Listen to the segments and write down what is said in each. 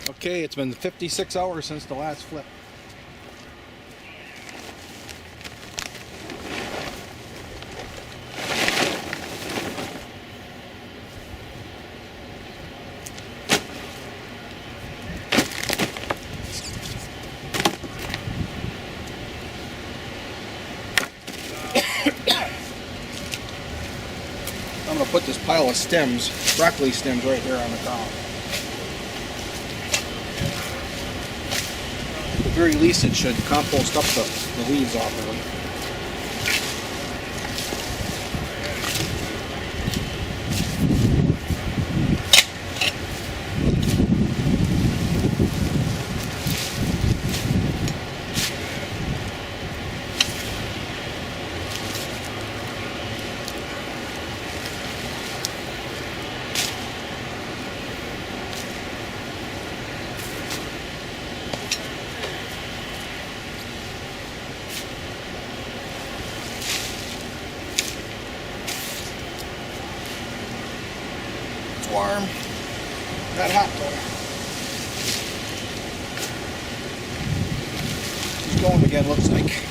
Okay, it's been 56 hours since the last flip. I'm going to put this pile of stems, broccoli stems, right here on the ground. At the very least, it should compost up the leaves off of them. Warm, not hot though. It's going again, looks like.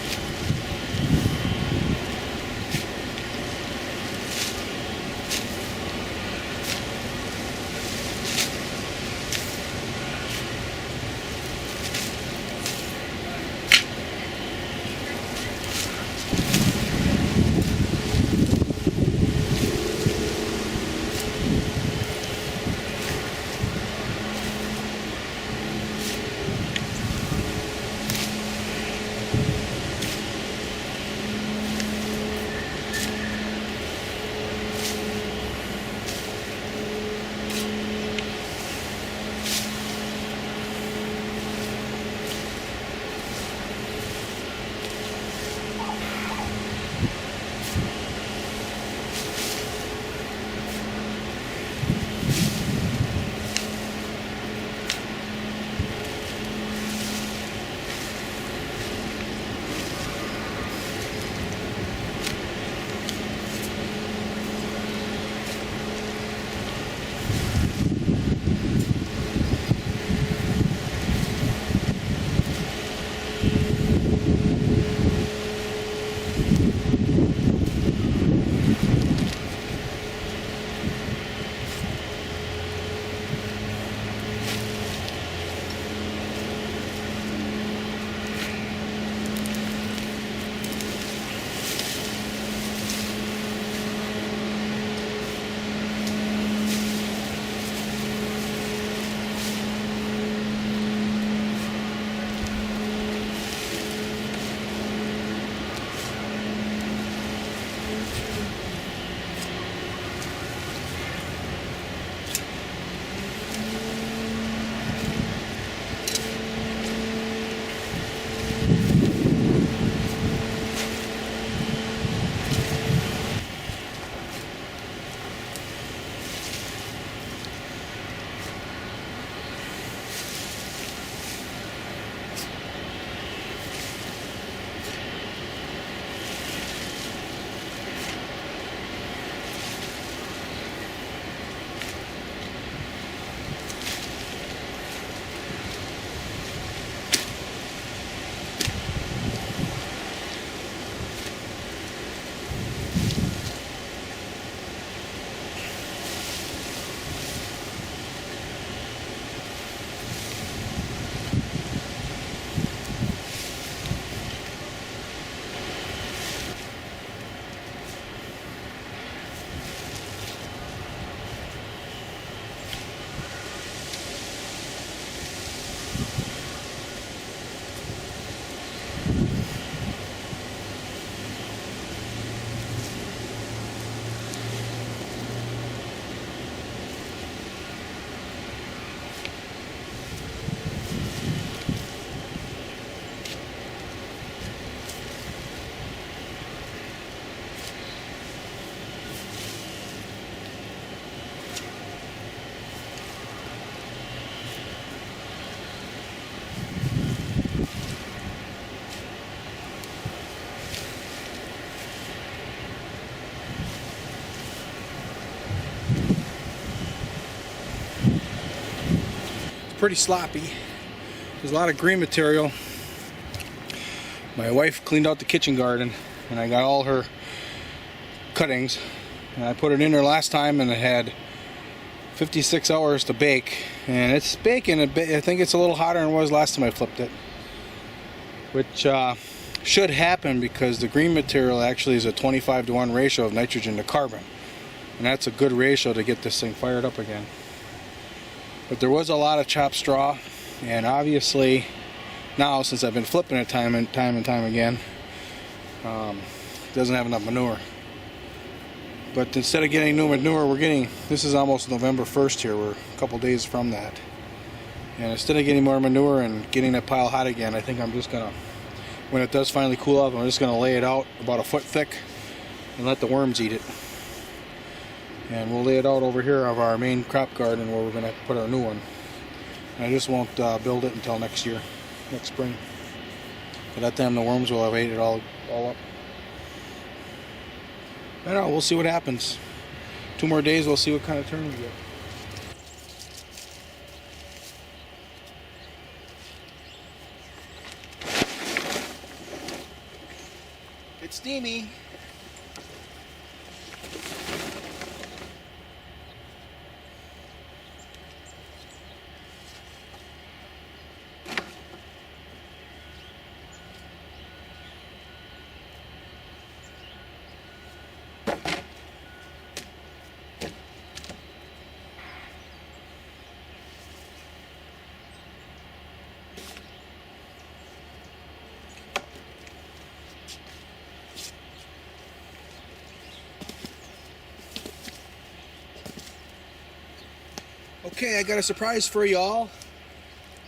pretty sloppy. There's a lot of green material. My wife cleaned out the kitchen garden, and I got all her cuttings, and I put it in there last time, and it had 56 hours to bake, and it's baking a bit. I think it's a little hotter than it was last time I flipped it, which should happen because the green material actually is a 25-to-1 ratio of nitrogen to carbon, and that's a good ratio to get this thing fired up again. But there was a lot of chopped straw, and obviously now, since I've been flipping it time and time again, it doesn't have enough manure. But instead of getting new manure, this is almost November 1st here, we're a couple days from that. And instead of getting more manure and getting that pile hot again, I think I'm just gonna, when it does finally cool off, I'm just gonna lay it out about a foot thick and let the worms eat it. And we'll lay it out over here of our main crop garden where we're gonna have to put our new one. And I just won't build it until next year, next spring. By that time the worms will have ate it all up. I don't know, we'll see what happens. 2 more days, we'll see what kind of turn we get. It's steamy. Okay, I got a surprise for y'all.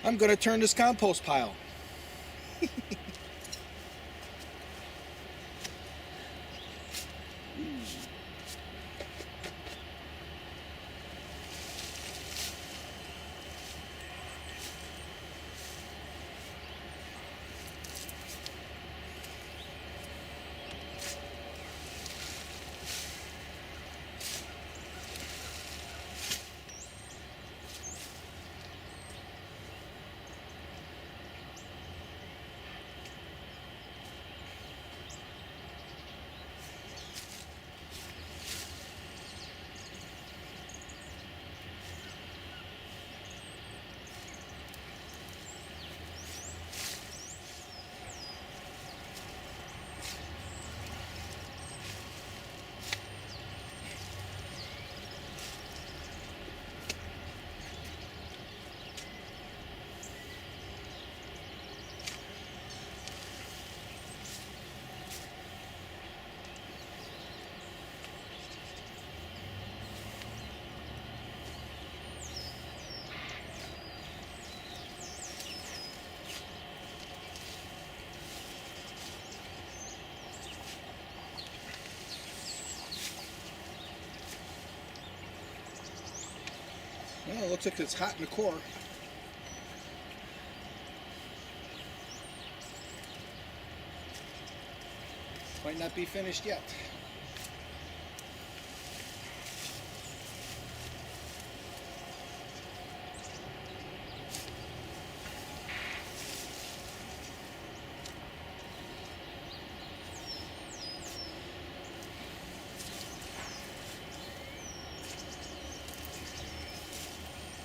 I'm gonna turn this compost pile. Well, it looks like it's hot in the core. Might not be finished yet.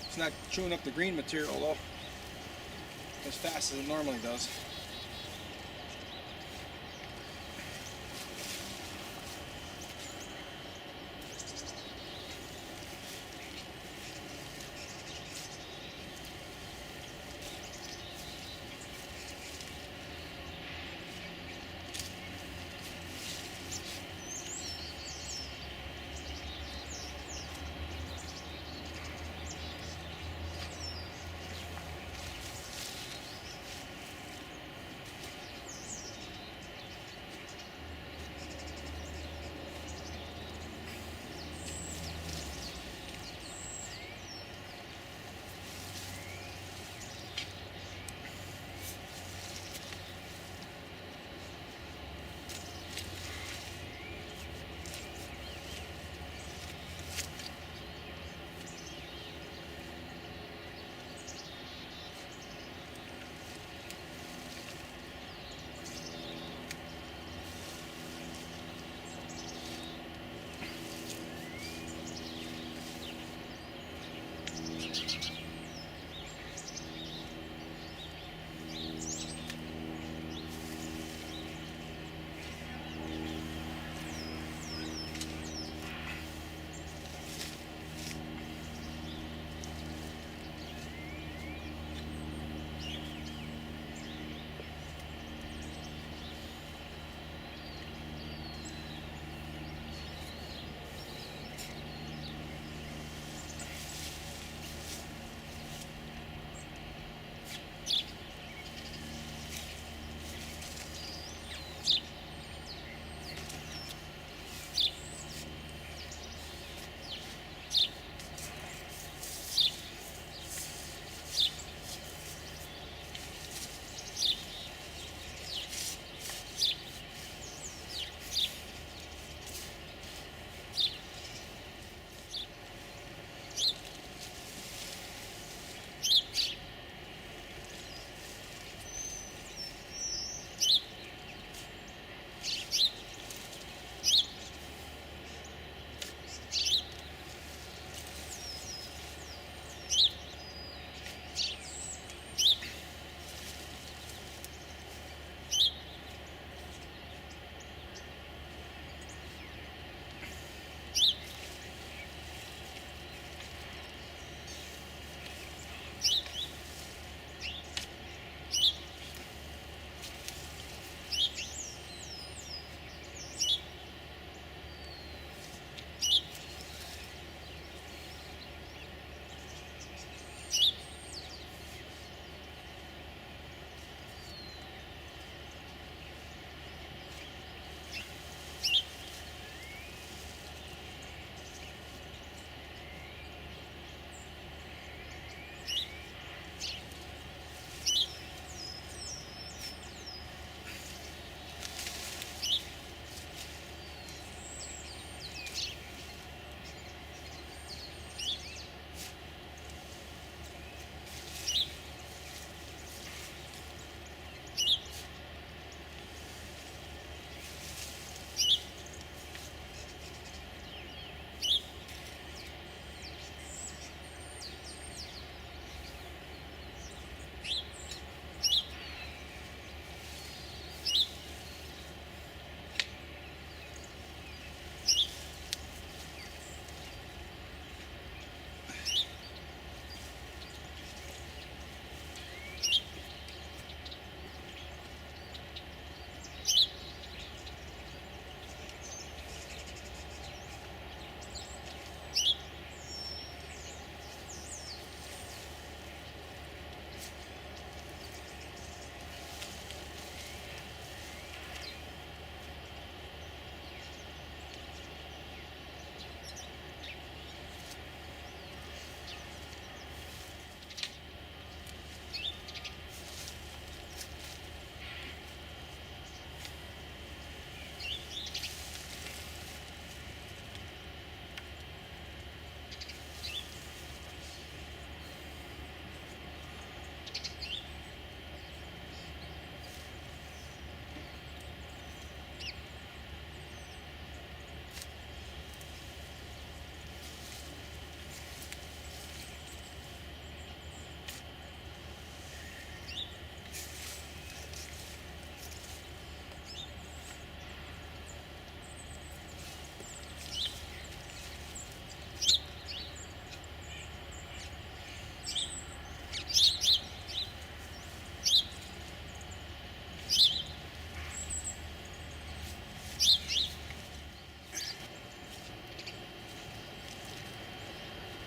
It's not chewing up the green material though, as fast as it normally does.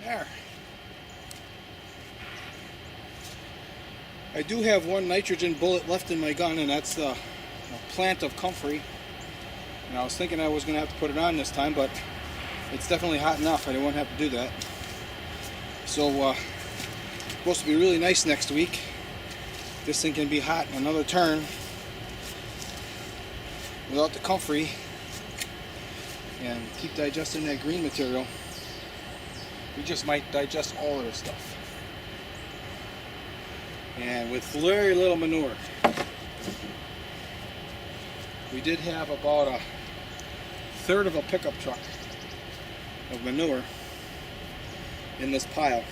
There. I do have one nitrogen bullet left in my gun, and that's the plant of comfrey. And I was thinking I was going to have to put it on this time, but it's definitely hot enough. I won't have to do that. So, supposed to be really nice next week. This thing can be hot in another turn without the comfrey, and keep digesting that green material. We just might digest all of this stuff. And with very little manure. We did have about a third of a pickup truck of manure in this pile.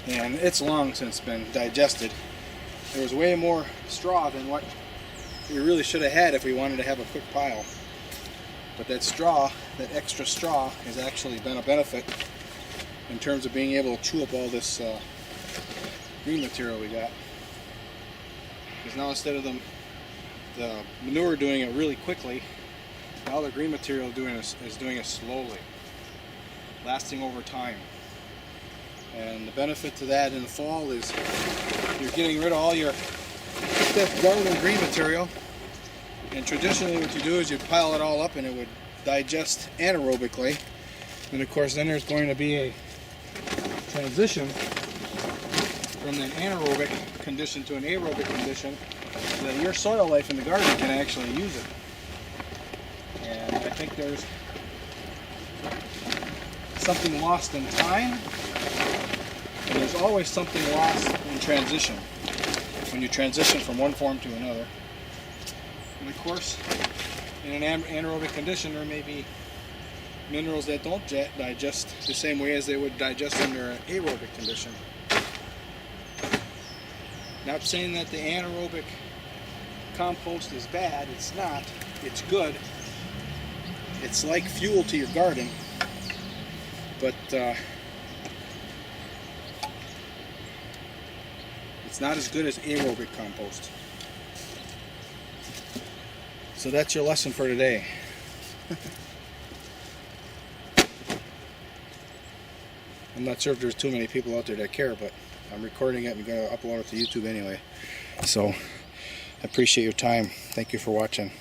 And it's long since been digested. There was way more straw than what we really should have had if we wanted to have a quick pile. But that straw, that extra straw, has actually been a benefit in terms of being able to chew up all this green material we got. Because now instead of the manure doing it really quickly, now the green material is doing it slowly, lasting over time. And the benefit to that in the fall is you're getting rid of all your excess garden green material. And traditionally what you do is you pile it all up and it would digest anaerobically. And of course then there's going to be a transition from an anaerobic condition to an aerobic condition so that your soil life in the garden can actually use it. And I think there's something lost in time, and there's always something lost in transition when you transition from one form to another. And of course, in an anaerobic condition, there may be minerals that don't digest the same way as they would digest under an aerobic condition. Not saying that the anaerobic compost is bad, it's not. It's good. It's like fuel to your garden, but it's not as good as aerobic compost. So that's your lesson for today. I'm not sure if there's too many people out there that care, but I'm recording it and going to upload it to YouTube anyway. So I appreciate your time. Thank you for watching.